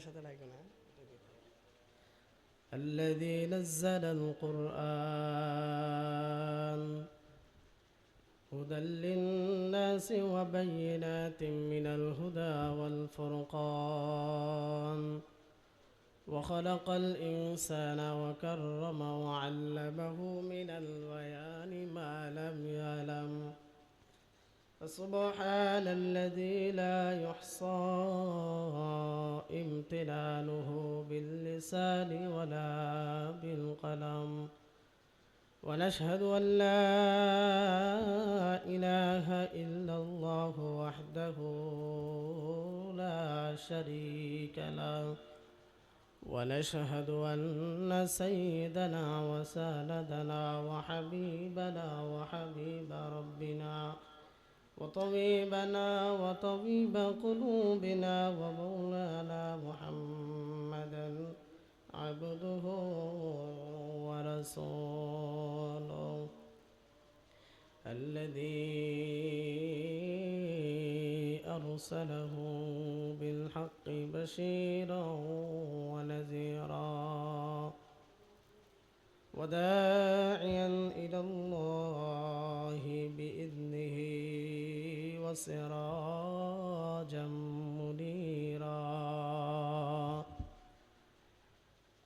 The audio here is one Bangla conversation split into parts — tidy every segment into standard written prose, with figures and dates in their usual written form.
সাথে লাগবে না। الذي نزل القرآن هدى للناس وبينات من الهدى والفرقان وخلق الإنسان وكرمه وعلمه من البيان ما لم يعلم فسبحان الذي لا يحصى امتنانه باللسان ولا بالقلم ونشهد أن لا إله إلا الله وحده لا شريك له ونشهد أن سيدنا وسندنا وحبيبنا وحبيب ربنا وطبيبنا وطبيب قلوبنا ومولانا محمدا عبده ورسوله الذي أرسله بالحق بشيرا ونذيرا وداعيا إلى الله بإذنه وسراجا منيرا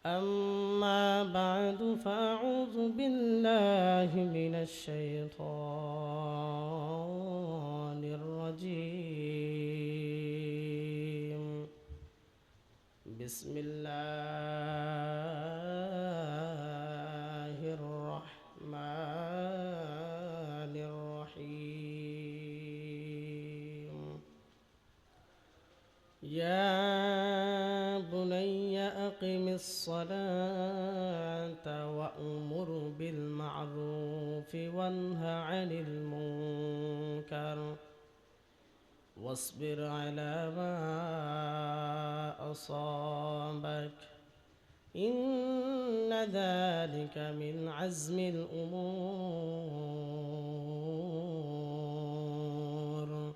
أما بعد فأعوذ بالله من الشيطان الرجيم بسم الله الرحمن الرحيم يا بني أقم الصلاة وأمر بالمعروف وانه عن المنكر واصبر على ما أصابك إن ذلك من عزم الأمور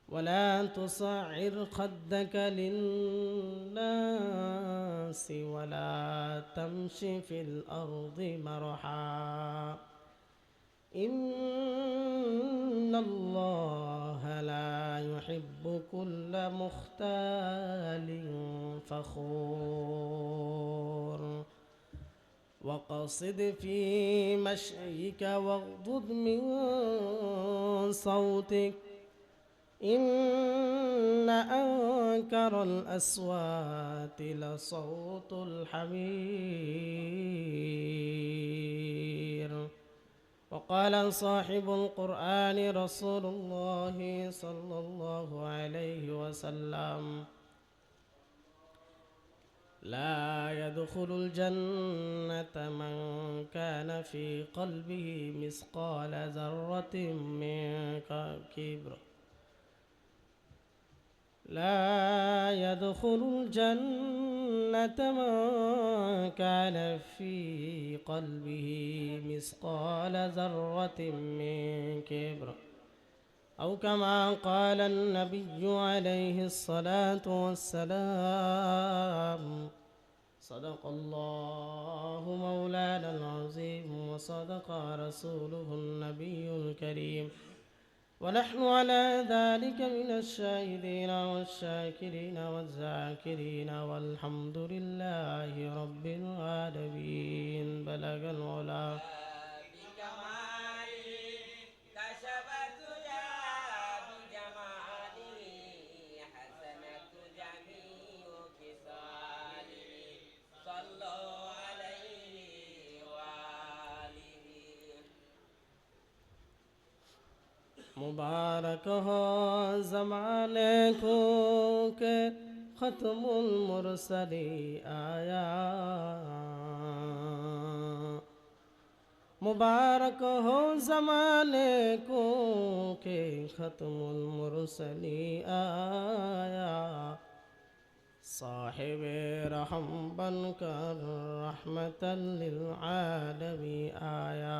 ولا تصعر خدك للناس ولا تمش في الأرض مرحا إن الله لا يحب كل مختال فخور وقصد في مشيك واغضض من صوتك إن أنكر الأصوات لصوت الحمير وقال صاحب القرآن رسول الله صلى الله عليه وسلم لا يدخل الجنة من كان في قلبه مثقال ذرة من كبر لا يدخل الجنة من كان في قلبه مثقال ذرة من كبر أو كما قال النبي عليه الصلاة والسلام صدق الله مولانا العظيم وصدق رسوله النبي الكريم ونحن على ذلك من الشاهدين والشاكرين والذاكرين والحمد لله رب العالمين بلغ العلا मुबारक हो ज़माने को के ख़त्मुल मुरसली आया मुबारक हो ज़माने को के ख़त्मुल मुरसली आया साहिब रहम बनकर रहमतल लिल आलमी आया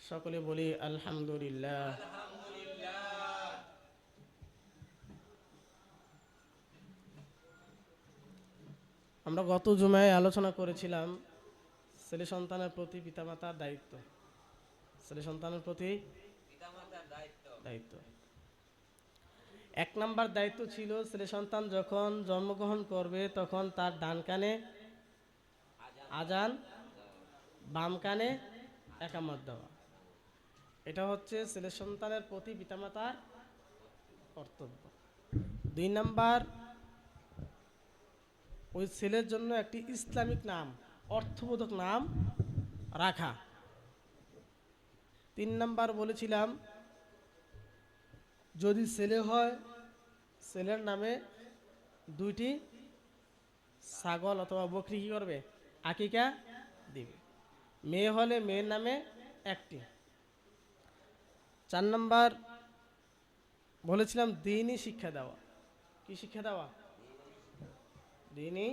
সকলে বলি আলহামদুলিল্লাহ। আমরা গত জুমায় আলোচনা করেছিলাম ছেলে সন্তানের প্রতি পিতামাতার দায়িত্ব। ছেলে সন্তানের প্রতি দায়িত্ব, এক নাম্বার দায়িত্ব ছিল ছেলে সন্তান যখন জন্মগ্রহণ করবে তখন তার ডান কানে আজান, বাম কানে একামত দেওয়া। এটা হচ্ছে ছেলে সন্তানের প্রতি পিতামাতার কর্তব্য। 2 নাম্বার, ওই ছেলের জন্য একটি ইসলামিক নাম, অর্থবোধক নাম রাখা। 3 নাম্বার বলেছিলাম যদি ছেলে হয় ছেলের নামে 2টি ছাগল অথবা বকরি কি করবে, আকিকা দিবে। মেয়ে হলে মেয়ের নামে 1টি। 4 নাম্বার বলেছিলাম দ্বীনি শিক্ষা দেওয়া। কি শিক্ষা দেওয়া? দ্বীনি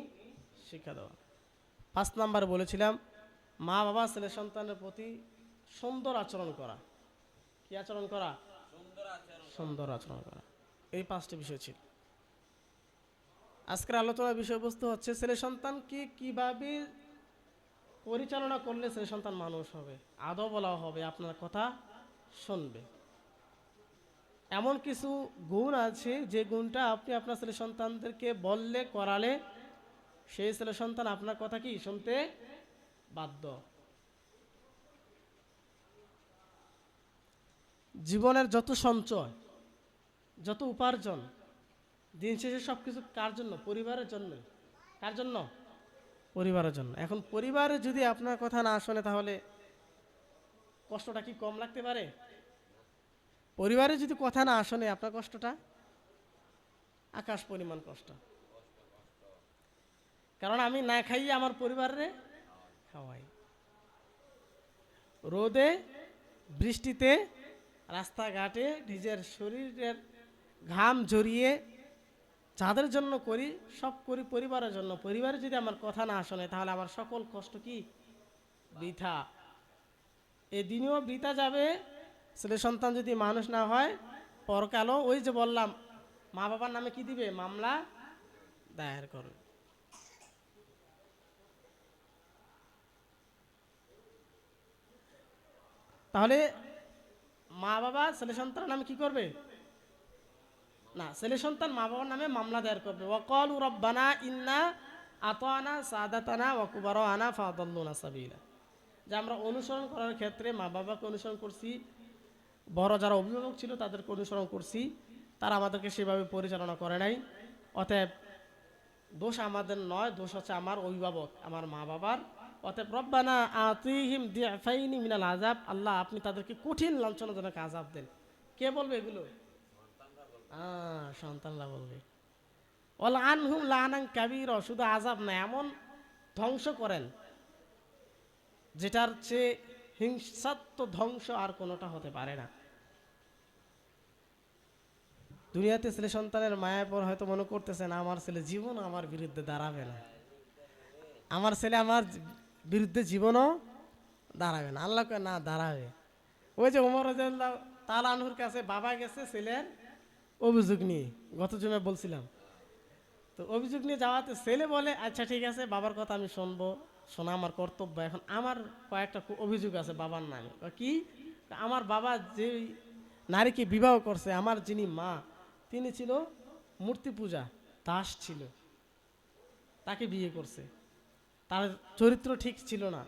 শিক্ষা দেওয়া। 5 নাম্বার বলেছিলাম মা বাবা ছেলে সন্তানের প্রতি সুন্দর আচরণ করা। কি আচরণ করা? সুন্দর আচরণ করা। এই 5টি বিষয় ছিল। আজকের আলোচনার বিষয়বস্তু হচ্ছে ছেলে সন্তানকে কিভাবে পরিচালনা করলে ছেলে সন্তান মানুষ হবে, আদব বলা হবে, আপনার কথা শুনবে। এমন কিছু গুণ আছে যে গুণটা আপনি আপনার ছেলে সন্তানদেরকে বললে করালে সেই ছেলে সন্তান আপনার কথা কি শুনতে বাধ্য। জীবনের যত সঞ্চয়, যত উপার্জন, দিন শেষে সবকিছু কার জন্য? পরিবারের জন্য। কার জন্য? পরিবারের জন্য। এখন পরিবারে যদি আপনার কথা না শোনে তাহলে কষ্টটা কি কম লাগতে পারে? পরিবারে যদি কথা না শোনে আপনার কষ্টটা আকাশ পরিমাণ কষ্ট। কারণ আমি না খাইয়ে আমার পরিবারে খাওয়াই, রোদে বৃষ্টিতে রাস্তাঘাটে নিজের শরীরের ঘাম ঝরিয়ে যাদের জন্য করি সব করি পরিবারের জন্য। পরিবারে যদি আমার কথা না শোনে তাহলে আমার সকল কষ্ট কি বৃথা। এদিনেও বৃথা যাবে ছেলে সন্তান যদি মানুষ না হয়, পরকালও ওই যে বললাম মা বাবার নামে কি দিবে? মামলা দায়ের করবে। তাহলে মা বাবা ছেলে সন্তানের নামে কি করবে? না, ছেলে সন্তান মা বাবার নামে মামলা দায়ের করবে। ওয়াকালু রব্বানা ইন্না আতানা সাদাতানা ওয়া কুবারানা ফাদাল্লুনা সাবিলা। যে আমরা অনুসরণ করার ক্ষেত্রে মা বাবাকে অনুসরণ করছি, বড় যারা অভিভাবক ছিল তাদেরকে অনুসরণ করছি, তারা আমাদেরকে সেভাবে পরিচালনা করে নাই। অতএব দোষ আমাদের নয়, দোষ হচ্ছে আমার অভিভাবক, আমার মা বাবার। অতএব রব্বানা আতিহিম দিআফাইনি মিনাল আযাব, আল্লাহ আপনি তাদেরকে কঠিন লাঞ্ছনাজনক আযাব দেন। কে বলবে এগুলো? সন্তানরা বলবে। ওয়াল আনহুম লানান কাবীরা, শুধু আযাব না, এমন ধ্বংস করেন যেটার চেয়ে হিংসাত্মক ধ্বংস আর কোনোটা হতে পারে না। দুনিয়াতে ছেলে সন্তানের মায়ের পর হয়তো মনে করতেছেন আমার ছেলে জীবন আমার বিরুদ্ধে দাঁড়াবে না, আমার ছেলে আমার বিরুদ্ধে জীবনও দাঁড়াবে না। আল্লাহ কয় না, দাঁড়াবে। ওই যে ওমর রাদিয়াল্লাহু তাআলা আনহুর কাছে বাবা গেছে ছেলের অভিযোগ নিয়ে, গত জুমে বলছিলাম। তো অভিযোগ নিয়ে যাওয়াতে ছেলে বলে আচ্ছা ঠিক আছে বাবার কথা আমি শুনবো, শোনা আমার কর্তব্য। এখন আমার কয়েকটা অভিযোগ আছে বাবার নামে। কি? আমার বাবা যে নারীকে বিবাহ করছে, আমার যিনি মা তিনি ছিল মূর্তি পূজা, দাস ছিল, তাকে বিয়ে করছে, তার চরিত্র ঠিক ছিল না,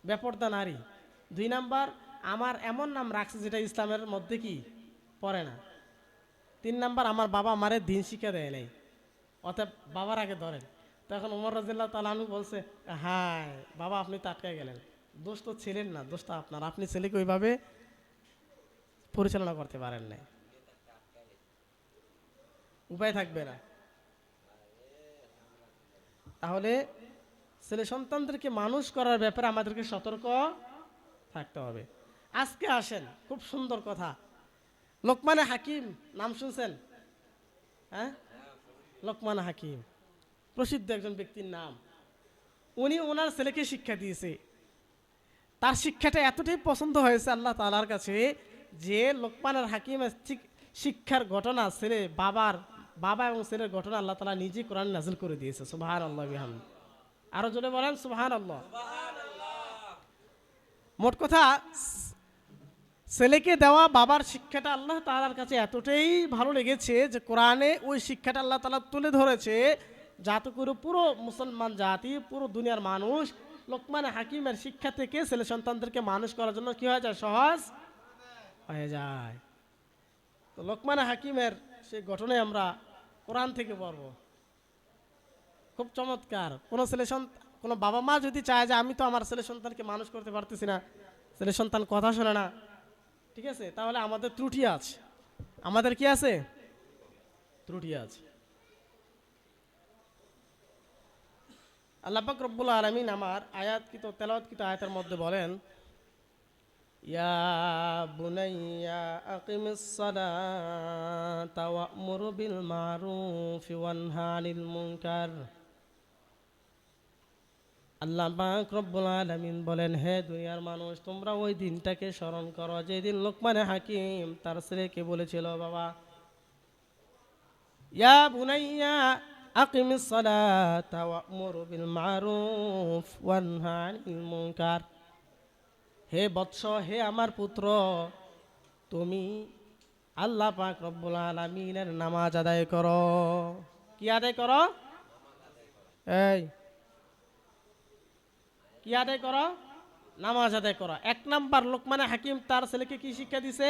বেপরদা নারী। 2 নাম্বার, আমার এমন নাম রাখছে যেটা ইসলামের মধ্যে কি পড়ে না। 3 নাম্বার, আমার বাবা আমারে দিন শিক্ষা দেয় নাই। অতএব বাবার আগে ধরেন। তখন ওমর রাদিয়াল্লাহু তাআলা আনহু বলছে হ্যাঁ বাবা আপনি তো আটকে গেলেন, দোষ তো ছিলেন না, দোষটা আপনার, আপনি ছেলেকে ওইভাবে পরিচালনা করতে পারেন নাই, উপায় থাকবে না। তাহলে ছেলে সন্তানদেরকে মানুষ করার ব্যাপারে আমাদেরকে সতর্ক থাকতে হবে। আজকে আসেন, খুব সুন্দর কথা, লোকমান হাকিম নাম শুনছেন? হ্যাঁ, লোকমান হাকিম প্রসিদ্ধ একজন ব্যক্তির নাম। উনি ওনার ছেলেকে শিক্ষা দিয়েছে তার শিক্ষাটা এতটাই পছন্দ হয়েছে আল্লাহ তাআলার কাছে যে লোকমানের হাকিমের শিক্ষার ঘটনা ছেলে বাবা এবং ছেলের ঘটনা আল্লাহ তাআলা নিজে কোরআন নাযিল করে দিয়েছে। সুবহানাল্লাহ বিহামদি। আরো জোরে বলেন সুবহানাল্লাহ। মোট কথা, ছেলেকে দেওয়া বাবার শিক্ষাটা আল্লাহ তাআলার কাছে এতটাই ভালো লেগেছে যে কোরআনে ওই শিক্ষাটা আল্লাহ তাআলা তুলে ধরেছে, যাতে করে পুরো মুসলমান জাতি, পুরো দুনিয়ার মানুষ লোকমান হাকিমের শিক্ষা থেকে ছেলে সন্তানদেরকে মানুষ করার জন্য কি হয়ে যায়, সহজ হয়ে যায়। তো লোকমান হাকিমের সেই ঘটনায় আমরা কোরআন থেকে পড়ব। খুব চমৎকার। কোনো বাবা মা যদি চায় যে আমি তো আমার ছেলে সন্তানকে মানুষ করতে পারতেছি না, ছেলে সন্তান কথা শোনে না, ঠিক আছে, তাহলে আমাদের ত্রুটি আছে। আমাদের কি আছে? ত্রুটি আছে। আল্লাহ পাক রব্বুল আলামিন আমার তেলাওয়াতকৃত আয়াতের মধ্যে বলেন, ইয়া বুনাইয়া আকিমিস সালাতা ওয়া'মুর বিল মারুফি ওয়ানহা আনিল মুনকার। আল্লাহ পাক রব্বুল আলামিন বলেন, হে দুনিয়ার মানুষ, তোমরা ওই দিনটাকে স্মরণ করো যেদিন লোকমান হাকিম তার ছেলেকে বলেছিল, বাবা, ইয়া বুনাইয়া আকিমিস সালাতা ওয়া'মুর বিল মারুফ ওয়ানহা আনিল মুনকার। হে বৎস, হে আমার পুত্র, তুমি আল্লাহ পাক রব্বুল আলামিনের নামাজ আদায় করো। কি আদায় করো? এই কি আদায় করো? নামাজ আদায় করো। এক নাম্বার, লোকমান হাকিম তার ছেলেকে কি শিক্ষা দিছে?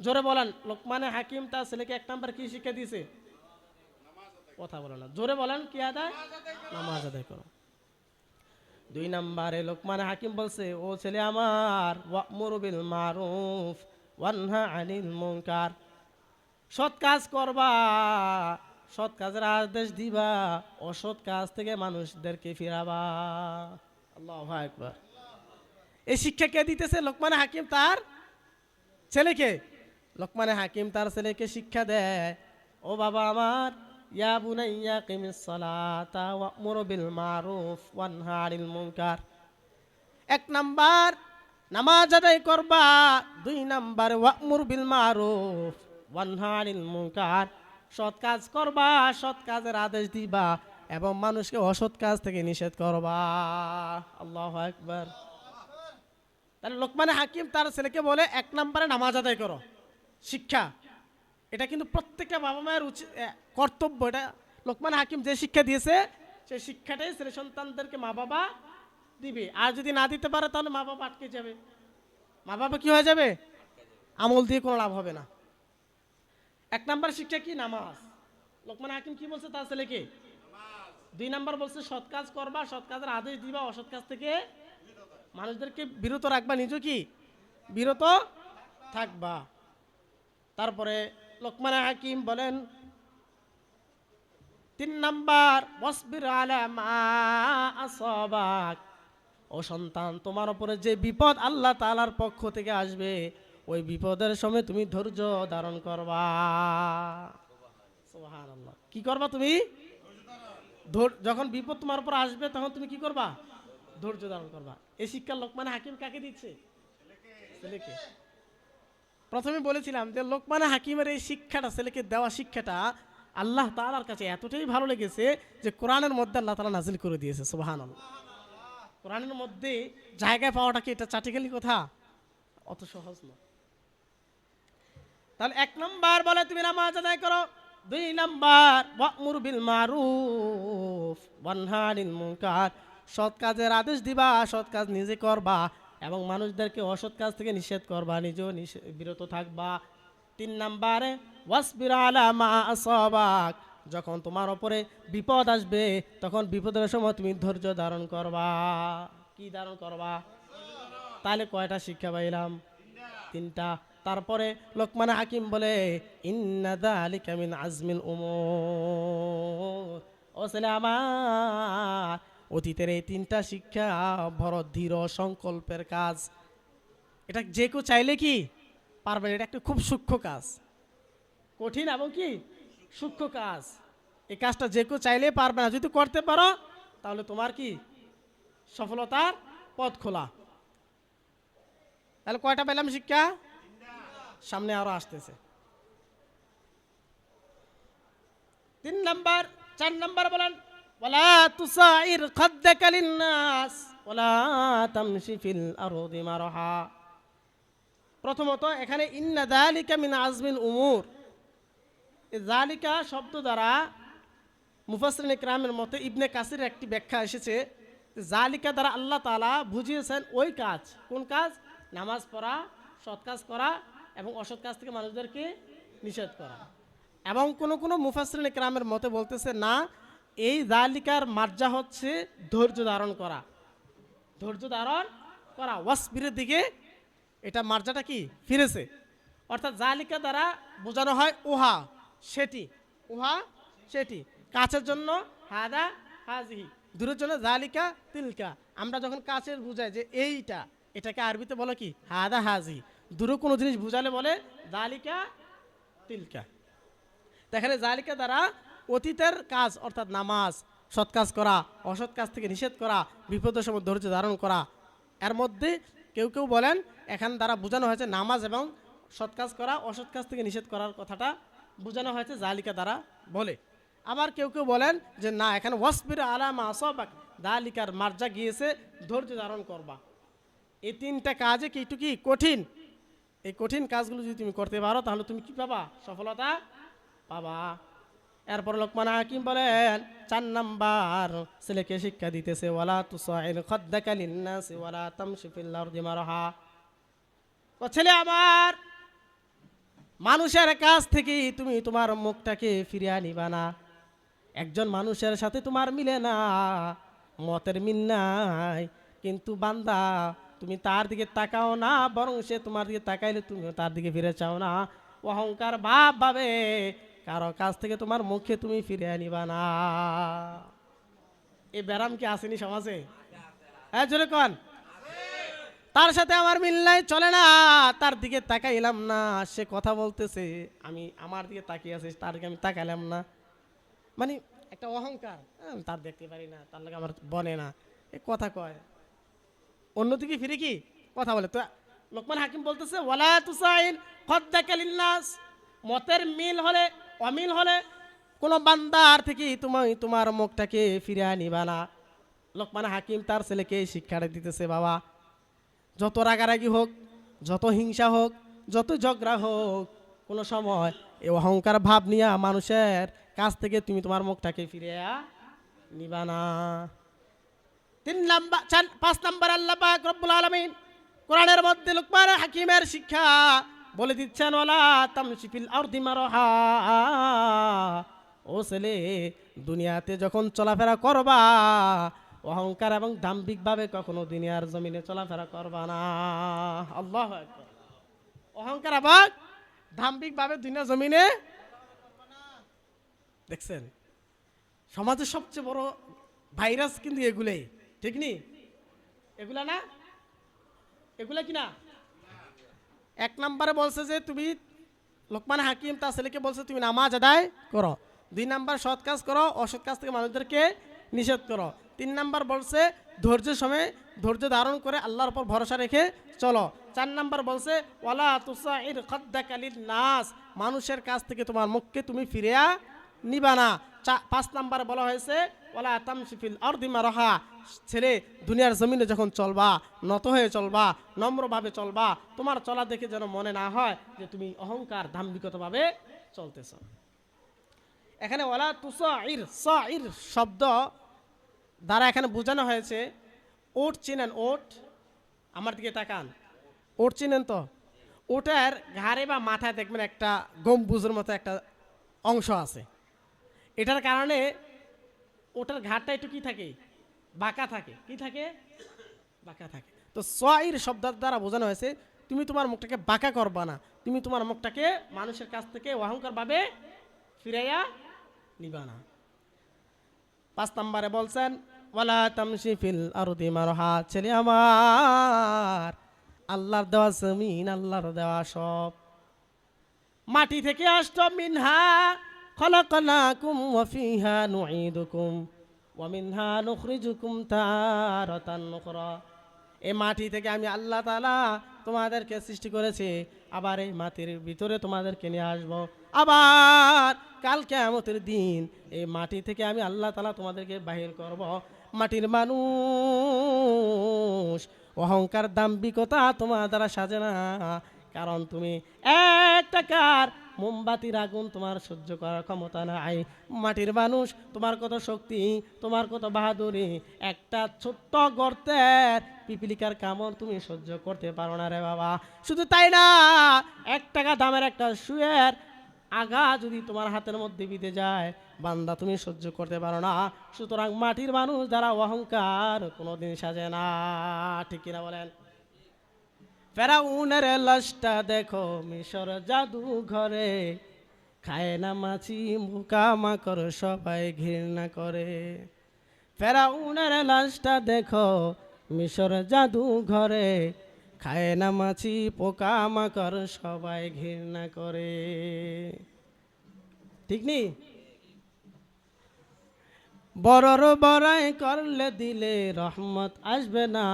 জোরে বলেন, লোকমান হাকিম তার ছেলেকে এক নাম্বার কি শিক্ষা দিছে? কথা বলো না, জোরে বলেন, কি আদায়? নামাজ আদায় করো। দুই নাম্বারে লোকমান হাকিম বলছে, ও ছেলে আমার, ওয়া'মুর বিল মারুফ ওয়ানহা আনিল মুনকার। সৎ কাজ করবা, সৎ কাজের আদেশ দিবা, অসৎ কাজ থেকে মানুষদেরকে ফিরাবা। আল্লাহু আকবার। এই শিক্ষা কে দিতেছে? লোকমান হাকিম তার ছেলেকে। লোকমান হাকিম তার ছেলেকে শিক্ষা দেয়, ও বাবা আমার, ইয়া বুনাইয়া আকিমিস সালাতা ওয়া'মুর বিল মারুফ ওয়ানহা আনিল মুনকার। এক নাম্বার, নামাজ আদায় করবা। দুই নাম্বার, ওয়া'মুর বিল মারুফ ওয়ানহা আনিল মুনকার। সৎ কাজ করবা, সৎ কাজের আদেশ দিবা এবং মানুষকে অসৎ কাজ থেকে নিষেধ করবা। আল্লাহু আকবার। তাহলে লোকমান হাকিম তার ছেলেকে বলে, এক নম্বরে নামাজ আদায় করো। শিক্ষা, এটা কিন্তু প্রত্যেকটা বাবা মায়ের কর্তব্য। এটা লোকমান হাকিম যে শিক্ষা দিয়েছে, সেই শিক্ষাটাই ছেলে সন্তানদেরকে মা বাবা দিবে। আর যদি না দিতে পারে তাহলে মা বাবা আটকে যাবে। মা বাবা কি হয়ে যাবে? আমল দিয়ে কোনো লাভ হবে না। এক নাম্বার শিক্ষা কি? নামাজ। লোকমান হাকিম কি বলছে তার ছেলেকে? দুই নাম্বার বলছে সৎ কাজ করবা, সৎ কাজের আদেশ দিবা, অসৎ কাজ থেকে মানুষদেরকে বিরত রাখবা, নিজে কি বিরত থাকবা। তারপরে লোকমান হাকিম বলেন, তিন নাম্বার, ওয়াসবির আলা মা আসাবাক। ও সন্তান, তোমার উপরে যে বিপদ আল্লাহ তাআলার পক্ষ থেকে আসবে, ওই বিপদের সময় তুমি ধৈর্য ধারণ করবা। সুবহানাল্লাহ। কি করবা তুমি? যখন বিপদ তোমার উপর আসবে তখন তুমি কি করবা? ধৈর্য ধারণ করবা। এই শিক্ষা লোকমান হাকিম কাকে দিচ্ছে? ছেলেকে। প্রথমে বলেছিলাম যে লোকমান হাকিমের এই শিক্ষাটা, ছেলেকে দেওয়া শিক্ষাটা আল্লাহ তাআলার কাছে এতটাই ভালো লেগেছে যে কোরআনের মধ্যে আল্লাহ তাআলা নাজিল করে দিয়েছে। সুবহানাল্লাহ। কোরআনের মধ্যে জায়গায় পাওয়াটা কি এটা চাটিখালি কথা? অত সহজ না। তাহলে এক নাম্বার বলে তুমি নামাজ আদায় করো। দুই নাম্বার, ওয়া'মুর বিল মারুফ ওয়ানহা আনিল মুনকার। সৎ কাজের আদেশ দিবা, সৎ কাজ নিজে করবা এবং মানুষদেরকে অসৎ কাজ থেকে নিষেধ করবা, নিজেও বিরত থাকবা। তিন নাম্বারে, ওয়াসবির আলা মা আসাবাক। যখন তোমার উপরে বিপদ আসবে তখন বিপদের সময় তুমি ধৈর্য ধারণ করবা। কি ধারণ করবা? তাহলে কয়টা শিক্ষা পাইলাম? তিনটা। তারপরে লোকমান হাকিম বলে, ইন্না যালিকা মিন আজমিল উমুর। ও ছেলে আমার, অতীতের এই তিনটা শিক্ষা বড় দৃঢ় সংকল্পের কাজ। এটা যে কেউ চাইলে কি পারবে? এটা একটা খুব সূক্ষ্ম কাজ, কঠিন এবং কি সূক্ষ্ম কাজ। এই কাজটা যে কেউ চাইলে পারবে না। যদি করতে পারো তাহলে তোমার কি সফলতার পথ খোলা। তাহলে কয়টা পেলাম শিক্ষা? সামনে আরো আসতেছে। 3 নাম্বার, 4 নাম্বার বলেন ওয়ালা তুসাইর খাদ্দাকা লিন্নাস ওয়ালা তামশি ফিল আরদি মারহা। প্রথমত এখানে ইন্না যালিকা মিন আজমিল উমুর, এই যালিকা শব্দ দ্বারা মুফাসসিরিন ইকরামের মতে ইবনে কাসির একটি ব্যাখ্যা এসেছে, জালিকা দ্বারা আল্লাহ তাআলা বুঝিয়েছেন ওই কাজ। কোন কাজ? নামাজ পড়া, সৎ কাজ করা এবং অসৎ কাজ থেকে মানুষদেরকে নিষেধ করা। এবং কোন কোন মুফাসসিরিন ইকরামের মতে বলতেছে না, এই জালিকার মার্জা হচ্ছে ধৈর্য ধারণ করা, ধৈর্য ধারণ করা, ওয়াসবিরের দিকে এটা মার্জাটা কি ফিরেছে। অর্থাৎ জালিকা দ্বারা বোঝানো হয় উহা সেটি, উহা সেটি, কাছের জন্য হাদা হাজিহি, দূরের জন্য জালিকা তিলকা। আমরা যখন কাছের বুঝাই যে এইটা, এটাকে আরবিতে বলে কি হাদা হাজি, দূরে কোনো জিনিস বুঝালে বলে জালিকা তিলকা। দেখেন জালিকা দ্বারা অতীতের কাজ অর্থাৎ নামাজ, সৎ কাজ করা, অসৎ কাজ থেকে নিষেধ করা, বিপদের সময় ধৈর্য ধারণ করা। এর মধ্যে কেউ কেউ বলেন এখান দ্বারা বোঝানো হয়েছে নামাজ এবং সৎ কাজ করা, অসৎ কাজ থেকে নিষেধ করার কথাটা বোঝানো হয়েছে জালিকা দ্বারা বলে। আবার কেউ কেউ বলেন যে না, এখানে ওয়াসবির আলা মা আসাবাক, জালিকার মার্জা গিয়েছে ধৈর্য ধারণ করবা। এই 3টা কাজে কিন্তু কি কঠিন, এই কঠিন কাজগুলো যদি তুমি করতে পারো তাহলে তুমি কি পাবা? সফলতা পাবা। এরপর লোকমান হাকিম বলেন 4 নাম্বার ছেলেকে শিক্ষা দিতেছে ওয়ালা তুসাইল খাদ্দাকা লিন্নাস ওয়ালা তামশি ফিল আরদি মারহা। ও ছেলে আমার, মানুষের কাছ থেকে তুমি তোমার মুখটাকে ফিরিয়ে নিবা না। একজন মানুষের সাথে তোমার মিলে না, মতের মিল নাই, কিন্তু বান্দা তুমি তার দিকে তাকাও না, বরং সে তোমার দিকে তাকাইলে তুমি তার দিকে ফিরে চাও না। অহংকার ভাব ভাবে কারো কাছ থেকে তোমার মুখে তুমি ফিরে আনিবা না। এই ব্যারাম কি আসেনি সমাজে? হ্যাঁ জোরে কন। তার সাথে আমার মিল নাই, চলে না, তার দিকে তাকাইলাম না, সে কথা বলতেছে আমি আমার দিকে তাকিয়ে আছি, তার দিকে আমি তাকাইলাম না, মানে একটা অহংকার, তার দেখতে পারি না, তার লাগে আমার বনে না, এ কথা কয়, অন্যদিকে ফিরে কি কথা বলে। তো লোকমান হাকিম বলতেছে ওয়ালা তুসাইল খাদ্দাকা লিন্নাস, মতের মিল হলে অমিল হলে কোনো বান্দার থেকে তুমি তোমার মুখটাকে ফিরে নিবা না। লোকমান হাকিম তার ছেলেকে শিক্ষাটা দিতেছে বাবা, যত রাগারাগি হোক, যত হিংসা হোক, যত ঝগড়া হোক, কোনো সময় এই অহংকার ভাব নিয়ে মানুষের কাছ থেকে তুমি তোমার মুখটাকে ফিরে নিবা না। 5 নাম্বার আল্লাহ পাক রব্বুল আলামিন কোরআনের মধ্যে লোকমান হাকিমের শিক্ষা বলে দিচ্ছেন ওয়ালা তামশি ফিল আরদি মারহা। ও ছেলে, দুনিয়াতে যখন চলাফেরা করবা অহংকার এবং দাম্ভিকভাবে কখনো দুনিয়ার জমিনে চলাফেরা করবা না। আল্লাহু আকবার। অহংকার এবং দাম্ভিকভাবে দুনিয়ার জমিনে, দেখছেন সমাজের সবচেয়ে বড় ভাইরাস কিন্তু এগুলাই, ঠিক নি? এগুলা না, এগুলা কি না? 1 নম্বরে বলছে যে তুমি, লোকমান হাকিম তার ছেলেকে বলছে তুমি নামাজ আদায় করো। 2 নাম্বার সৎ কাজ করো, অসৎ কাজ থেকে মানুষদেরকে নিষেধ করো। 3 নাম্বার বলছে ধৈর্যের সময় ধৈর্য ধারণ করে আল্লাহর উপর ভরসা রেখে চলো। 4 নাম্বার বলছে ওয়ালা তুসাইর খাদ্দাকা লিন্নাস, মানুষের কাছ থেকে তোমার মুখকে তুমি ফিরিয়া নিবা না। 5 নাম্বার বলা হয়েছে ওয়ালা তামশি ফিল আরদি মারহা, ছেলে দুনিয়ার জমিনে যখন চলবা নত হয়ে চলবা, নম্রভাবে চলবা, তোমার চলা দেখে যেন মনে না হয় যে তুমি অহংকার দাম্ভিকতাভাবে চলতেছ। এখানে ওয়ালা তুসাইর, সাইর শব্দ দ্বারা এখানে বোঝানো হয়েছে ওট চিনেন? ওট, আমার দিকে তাকান, ওট চিনেন তো? ওটার ঘাড়ে বা মাথায় দেখবেন একটা গম্বুজের মতো একটা অংশ আছে। এটার কারণে ওটার ঘাটটা একটু কি থাকে, বাঁকা থাকে। কি থাকে? বাঁকা থাকে। তো সাইর শব্দের দ্বারা বোঝানো হয়েছে তুমি তোমার মুখটাকে বাঁকা করবা না, তুমি তোমার মুখটাকে মানুষের কাছ থেকে অহংকার ভাবে ফিরাইয়া নিবা না। 5 নম্বরে বলছেন ওয়ালা তামশি ফিল আরদি মারহা, ছেলে আমার, আল্লাহর দেওয়া জমিন, আল্লাহর দেওয়া সব, মাটি থেকে আসছো, মিনহা খলাকনাকুম ওয়া ফিহা নুঈদুকুম ওয়া মিনহা নুখরিজুকুম তারাতান উখরা। এই মাটি থেকে আমি আল্লাহ তাআলা তোমাদেরকে সৃষ্টি করেছি, আবার এই মাটির ভিতরে তোমাদেরকে নিয়ে আসবো। আবার কাল কিয়ামতের দিন এই মাটি থেকে আমি আল্লাহ তাআলা তোমাদেরকে বাহির করব। মাটির মানুষ, অহংকার দাম্ভিকতা তোমার দ্বারা সাজে না, কারণ তুমি এক টাকার মোমবাতির আগুন তোমার সহ্য করার ক্ষমতা নাই। মাটির মানুষ, তোমার কত শক্তি, তোমার কত বাহাদুরি, একটা ছোট্ট গর্তের পিপিলিকার কামড় তুমি সহ্য করতে পারো না রে বাবা। শুধু তাই না, 1 টাকা দামের একটা শুয়ের আগা যদি তোমার হাতের মধ্যে বিঁধে যায় বান্দা, তুমি সহ্য করতে পারো না। সুতরাং মাটির মানুষ দ্বারা অহংকার কোনোদিন সাজে না, ঠিক কিনা বলেন? ফেরাউনের লাশটা দেখো মিশর জাদু ঘরে, খায় না মাছি পোকামাকড় সবাই ঘৃণা করে। ফেরাউনের লাশটা দেখো মিশর জাদু ঘরে, খায় না মাছি পোকামাকড় সবাই ঘৃণা করে। ঠিক নি? বড়র বড়াই করলে দিলে রহমত আসবে না,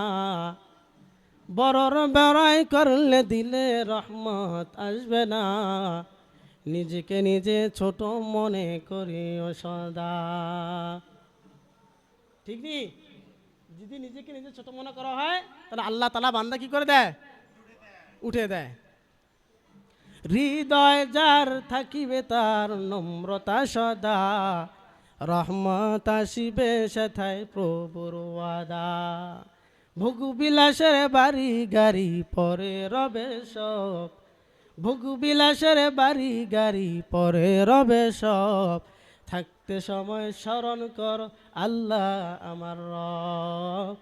বড়র বড়াই করলে দিলে রহমত আসবে না, নিজেকে নিজে ছোট মনে করিও সদা। ঠিক নি? যদি নিজেকে নিজে ছোট মনে করা হয় তাহলে আল্লাহ তাআলা বান্দা কি করে দেয়? উঠে দেয়। হৃদয় যার থাকিবে তার নম্রতা সদা, রহমত আসিবে সেথায় প্রভুর ওয়াদা। ভোগ বিলাসের বাড়ি গাড়ি পরে রবে সব, ভোগ বিলাসের বাড়ি গাড়ি পরে রবে সব, থাকতে সময় স্মরণ কর আল্লাহ আমার রব,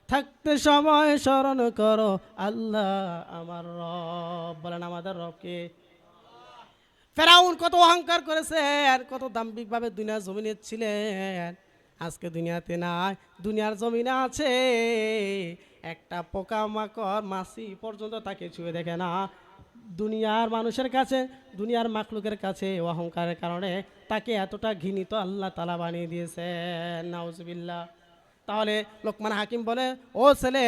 থাকতে সময় স্মরণ করো আল্লাহ আমার রব। বলেন আমাদের রবকে। ফেরাউন কত অহংকার করেছে আর কত দাম্ভিকভাবে দুনিয়ার জমিনে ছিলেন, আজকে দুনিয়াতে নাই, দুনিয়ার জমিনে আছে। একটা পোকামাকড় মাছি পর্যন্ত তাকে ছুঁয়ে দেখে না। দুনিয়ার মানুষের কাছে, দুনিয়ার মাখলুকের কাছে অহংকারের কারণে তাকে এতটা ঘৃণিত আল্লাহ তাআলা বানিয়ে দিয়েছেন। নাউজুবিল্লাহ। তাহলে লোকমান হাকিম বলে, ও ছেলে,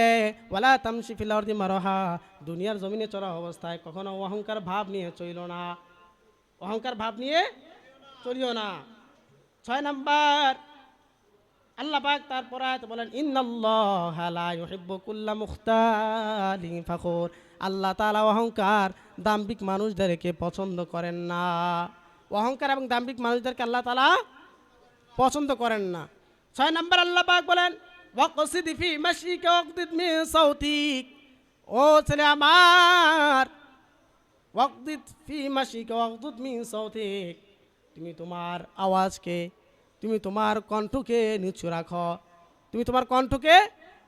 ওয়ালা তামশি ফিল আরদি মারহা, দুনিয়ার জমিনে চলা অবস্থায় কখনো অহংকার ভাব নিয়ে চলিও না, অহংকার ভাব নিয়ে চলিও না। 6 নাম্বার আল্লাহ পাক তারপর আয়াতে বলেন, ইন্নাল্লাহা লা ইউহিব্বু কুল্লা মুখতালিন ফাখুর, আল্লাহ তাআলা অহংকার দাম্ভিক মানুষদেরকে পছন্দ করেন না। অহংকার এবং দাম্ভিক মানুষদেরকে আল্লাহ তাআলা পছন্দ করেন না। 6 নাম্বার আল্লাহ পাক বলেন, ওয়াকসিদ ফি মাশিকা ওয়াকদিদ মিন সাউতিক, ও ছেলে আমার, ওয়াকদিদ ফি মাশিকা ওয়াকদিদ মিন সাউতিক, তুমি তোমার আওয়াজকে, তুমি তোমার কণ্ঠকে নিচু রাখো, তুমি তোমার কণ্ঠকে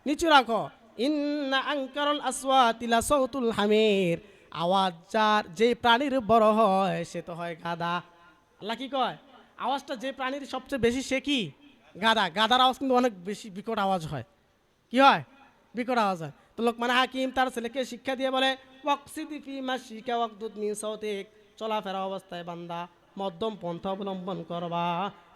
নিচু রাখো। ইন্না আনকারুল আসওয়াতি লা সাউতুল হামির, আওয়াজ যার যে প্রাণীর বড় হয় সে তো হয় গাধা। আল্লাহ কি কয়? আওয়াজটা যে প্রাণীর সবচেয়ে বেশি সে কি? গাধা। গাধার আওয়াজ কিন্তু অনেক বেশি বিকট আওয়াজ হয়। কি হয়? বিকট আওয়াজ হয়। তো লোকমান হাকিম তার ছেলেকে শিক্ষা দিয়ে বলে, ওয়াকসিদি ফি মাশিকা ওয়াকদুদ মিন সাউতিক, চলাফেরা অবস্থায় বান্দা মধ্যম পন্থা অবলম্বন করবা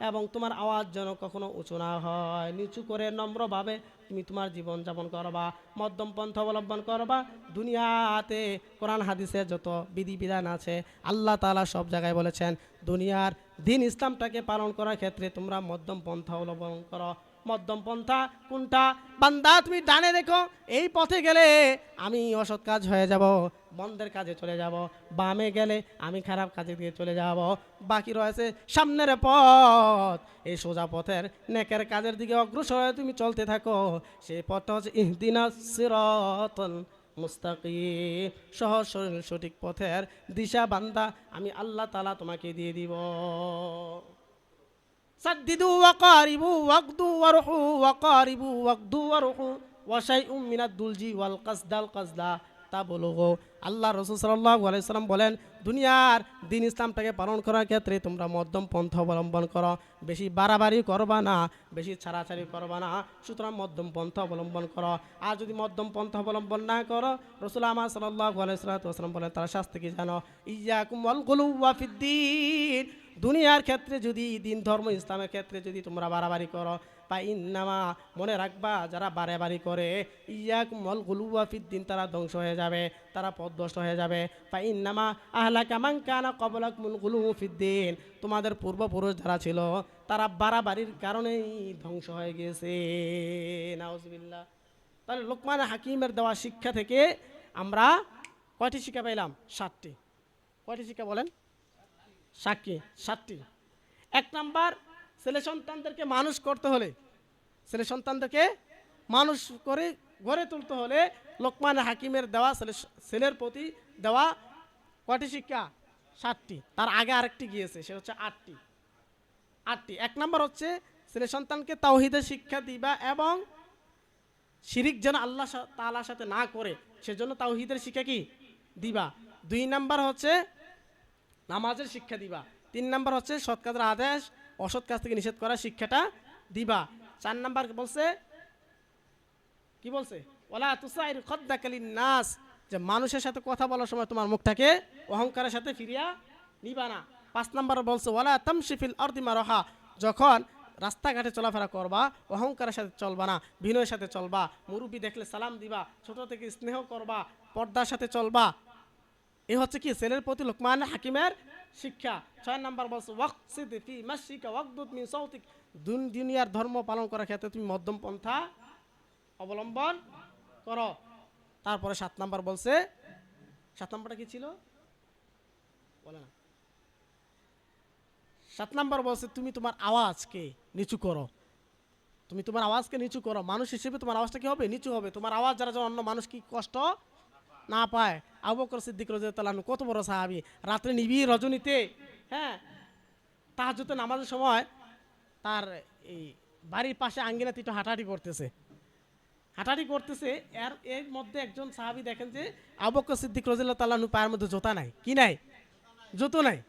এবং তোমার আওয়াজ যেন কখনো উঁচু না হয়, নিচু করে নম্রভাবে তুমি তোমার জীবন যাপন করবা, মধ্যম পন্থা অবলম্বন করবা। দুনিয়াতে কোরআন হাদিসে যত বিধিবিধান আছে আল্লাহ তাআলা সব জায়গায় বলেছেন দুনিয়ার দিন ইসলামটাকে পালন করার ক্ষেত্রে তোমরা মধ্যম পন্থা অবলম্বন করো। মধ্যম পন্থা কোনটা? বান্দা তুমি ডানে দেখো, এই পথে গেলে আমি অসৎ কাজ হয়ে যাব, বন্ধের কাজে চলে যাব, বামে গেলে আমি খারাপ কাজে দিয়ে চলে যাব, বাকি রয়েছে সামনের পথ, এই সোজা পথের নেকের কাজের দিকে অগ্রসর হয়ে তুমি চলতে থাকো। সেই পথটা হচ্ছে ইহদিনাস সিরাতাল মুস্তাকিম, সহজ সরল সঠিক পথের দিশা বান্দা আমি আল্লাহ তাআলা তোমাকে দিয়ে দিব। সাদ্দিদু ওয়াকারিবু ওয়াকদু ওয়ারহু, ওয়াকারিবু ওয়াকদু ওয়ারহু, ওয়া শাইউম মিনাদ দুলজি ওয়াল কাসদাল কাসদা তাবলুগু। আল্লাহ রাসূল সাল্লাল্লাহু আলাইহি সাল্লাম বলেন, দুনিয়ার দিন ইসলামটাকে পালন করার ক্ষেত্রে তোমরা মধ্যম পন্থা অবলম্বন করো, বেশি বাড়াবাড়ি করবা না, বেশি ছাড়াছাড়ি করবা না, সুতরাং মধ্যম পন্থা অবলম্বন করো। আর যদি মধ্যম পন্থা অবলম্বন না করো, রাসূল আমার সাল্লাল্লাহু আলাইহি ওয়াসাল্লাম বলেন তার শাস্তি কি জানো? ইয়াকুম ওয়াল গুলুওয়া ফিদ্দীন, দুনিয়ার ক্ষেত্রে যদি, দিন ধর্ম ইসলামের ক্ষেত্রে যদি তোমরা বাড়াবাড়ি করো, ফাইন্নামা, মনে রাখবা যারা বারে করে ইয়াকুমুল গুলুওয়া ফিদ্দিন, তারা ধ্বংস হয়ে যাবে, তারা পথভ্রষ্ট হয়ে যাবে। ফাইন্নামা আহলাকা মান কানা ক্বাবলাকুমুল গুলুউ ফিদ্দিন, তোমাদের পূর্বপুরুষ যারা ছিল তারা বাড়াবাড়ির কারণেই ধ্বংস হয়ে গেছে। নাউজুবিল্লাহ। তাহলে লোকমান হাকিমের দেওয়া শিক্ষা থেকে আমরা কয়টি শিক্ষা পেলাম? 7টি। কয়টি শিক্ষা বলেন? 7টি। 1 নাম্বার, ছেলে সন্তানদেরকে মানুষ করতে হলে, ছেলে সন্তানদেরকে মানুষ করে গড়ে তুলতে হলে লোকমান হাকিমের দেওয়া ছেলের প্রতি দেওয়া কয়টি শিক্ষা? 7টি। তার আগে আরেকটি গিয়েছে, সে হচ্ছে 8টি। 1 নাম্বার হচ্ছে ছেলে সন্তানকে তাওহীদের শিক্ষা দিবা এবং শিরিক যেন আল্লাহ তাআলার সাথে না করে সেজন্য তাওহীদের শিক্ষা কি দিবা। 2 নাম্বার হচ্ছে নামাজের শিক্ষা দিবা। 3 নাম্বার হচ্ছে সৎ কাজের আদেশ, অসৎ কাজ থেকে নিষেধ করার শিক্ষাটা দিবা। 4 নাম্বার বলছে কি বলছে? ওয়ালা তুসাইর খাদ্দাকা লিন-নাস, যে মানুষের সাথে কথা বলার সময় তোমার মুখটাকে অহংকারের সাথে ফিরিয়া নিবা না। 5 নাম্বার বলছে ওয়ালা তামশি ফিল আরদি মারহা, যখন রাস্তাঘাটে চলাফেরা করবা অহংকারের সাথে চলবা না, বিনয়ের সাথে চলবা, মুরব্বি দেখলে সালাম দিবা, ছোট থেকে স্নেহ করবা, পর্দার সাথে চলবা। এই হচ্ছে কি ছেলের প্রতি লোকমান হাকিমের শিক্ষা। 6 নাম্বার বলছে ওয়াকসিদ ফি মাশিকা ওয়াগদুদ মিন সাউতিক, দুনিয়ার ধর্ম পালন করার ক্ষেত্রে তুমি মধ্যম পন্থা অবলম্বন করো। তারপরে 7 নাম্বার বলছে, 7 নাম্বারটা কি ছিল বলে না? 7 নাম্বার বলছে তুমি তোমার আওয়াজকে নিচু করো, তুমি তোমার আওয়াজকে নিচু করো। মানুষ হিসেবে তোমার আওয়াজটা কি হবে? নিচু হবে। তোমার আওয়াজ যারা যেন অন্য মানুষ কি কষ্ট না পায়। আবু বকর সিদ্দিক রাদিয়াল্লাহু আনহু কত বড় সাহাবী, রাত্রে নিবিড় রজনীতে, হ্যাঁ, তাহাজ্জুদের নামাজের সময় তার এই বাড়ির পাশে আঙ্গিনাতে একটু হাঁটাহাঁটি করতেছে। এর মধ্যে একজন সাহাবী দেখেন যে আবু বকর সিদ্দিক রাদিয়াল্লাহু আনহু পায়ের মধ্যে জুতা নাই, কি নাই? জুতো নাই।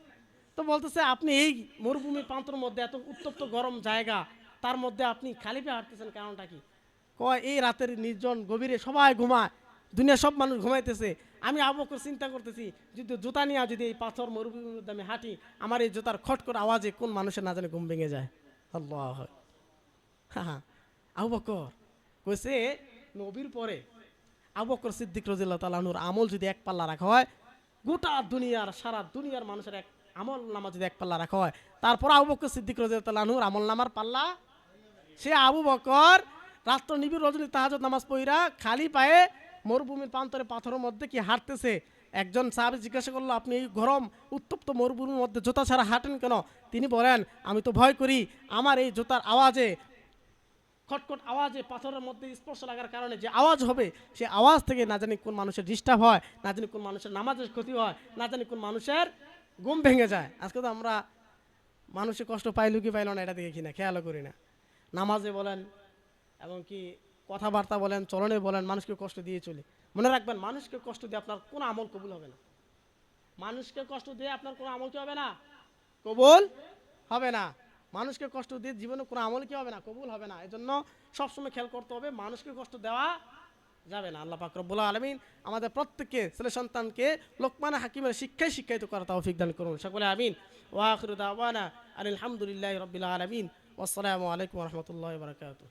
তো বলতেছে আপনি এই মরুভূমির প্রান্তর মধ্যে এত উত্তপ্ত গরম জায়গা, তার মধ্যে আপনি খালি পায়ে হাঁটতেছেন, কারণটা কি? কয় এই রাতের নির্জন গভীরে সবাই ঘুমায়, দুনিয়া সব মানুষ ঘুমাইতেছে, আমি আবু বকর চিন্তা করতেছি যদি জুতা নিয়ে যদি এই পাথর মরুভূমির মধ্যে আমি হাঁটি, আমার এই জুতার খট করে আওয়াজে কোন মানুষের না জানে ঘুম ভেঙে যায়। আল্লাহ, হ্যাঁ, আবু বকর কইছে নবীর পরে আবু বকর সিদ্দিক রাদিয়াল্লাহু তাআলা আনহুর আমল যদি এক পাল্লা রাখা হয়, গোটা দুনিয়ার সারা দুনিয়ার মানুষের এক আমল নামা যদি এক পাল্লা রাখা হয়, তারপর আবু বকর সিদ্দিক রাদিয়াল্লাহু তাআলা আনহুর আমল নামার পাল্লা। সে আবু বকর রাত্র নিবিড় রজনী তাহাজ্জুদ নামাজ পড়া খালি পায়ে মরুভূমির প্রান্তরে পাথরের মধ্যে কি হাঁটতেছে। একজন সাহাবী জিজ্ঞাসা করলো আপনি এই গরম উত্তপ্ত মরুভূমির মধ্যে জুতা ছাড়া হাঁটেন কেন? তিনি বলেন আমি তো ভয় করি আমার এই জুতার আওয়াজে, খটখট আওয়াজে পাথরের মধ্যে স্পর্শ লাগার কারণে যে আওয়াজ হবে, সে আওয়াজ থেকে না জানি কোন মানুষের ডিস্টার্ব হয়, না জানি কোন মানুষের নামাজের ক্ষতি হয়, না জানি কোন মানুষের ঘুম ভেঙে যায়। আজকে তো আমরা মানুষের কষ্ট পাইলো কি পাইলো না এটা দেখি না, খেয়ালও করি না। নামাজে বলেন এবং কি কথাবার্তা বলেন, চলনে বলেন, মানুষকে কষ্ট দিয়ে চলি। মনে রাখবেন মানুষকে কষ্ট দিয়ে আপনার কোনো আমল কবুল হবে না। মানুষকে কষ্ট দিয়ে আপনার কোনো আমল কি হবে না? কবুল হবে না। মানুষকে কষ্ট দিয়ে জীবনে কোনো আমল কি হবে না? কবুল হবে না। এজন্য সবসময় খেয়াল করতে হবে মানুষকে কষ্ট দেওয়া যাবে না। আল্লাহ পাক রব্বুল আলামিন আমাদের প্রত্যেককে ছেলে সন্তানকে লোকমান হাকিমের শিক্ষায় শিক্ষায়িত করার তৌফিক দান করুন, সকলে আমিন। ওয়া আখিরু দাওয়ানা আলহামদুলিল্লাহি রাব্বিল আলামিন। ওয়াসসালামু আলাইকুম ওয়া রাহমাতুল্লাহি ওয়া বারাকাতুহু।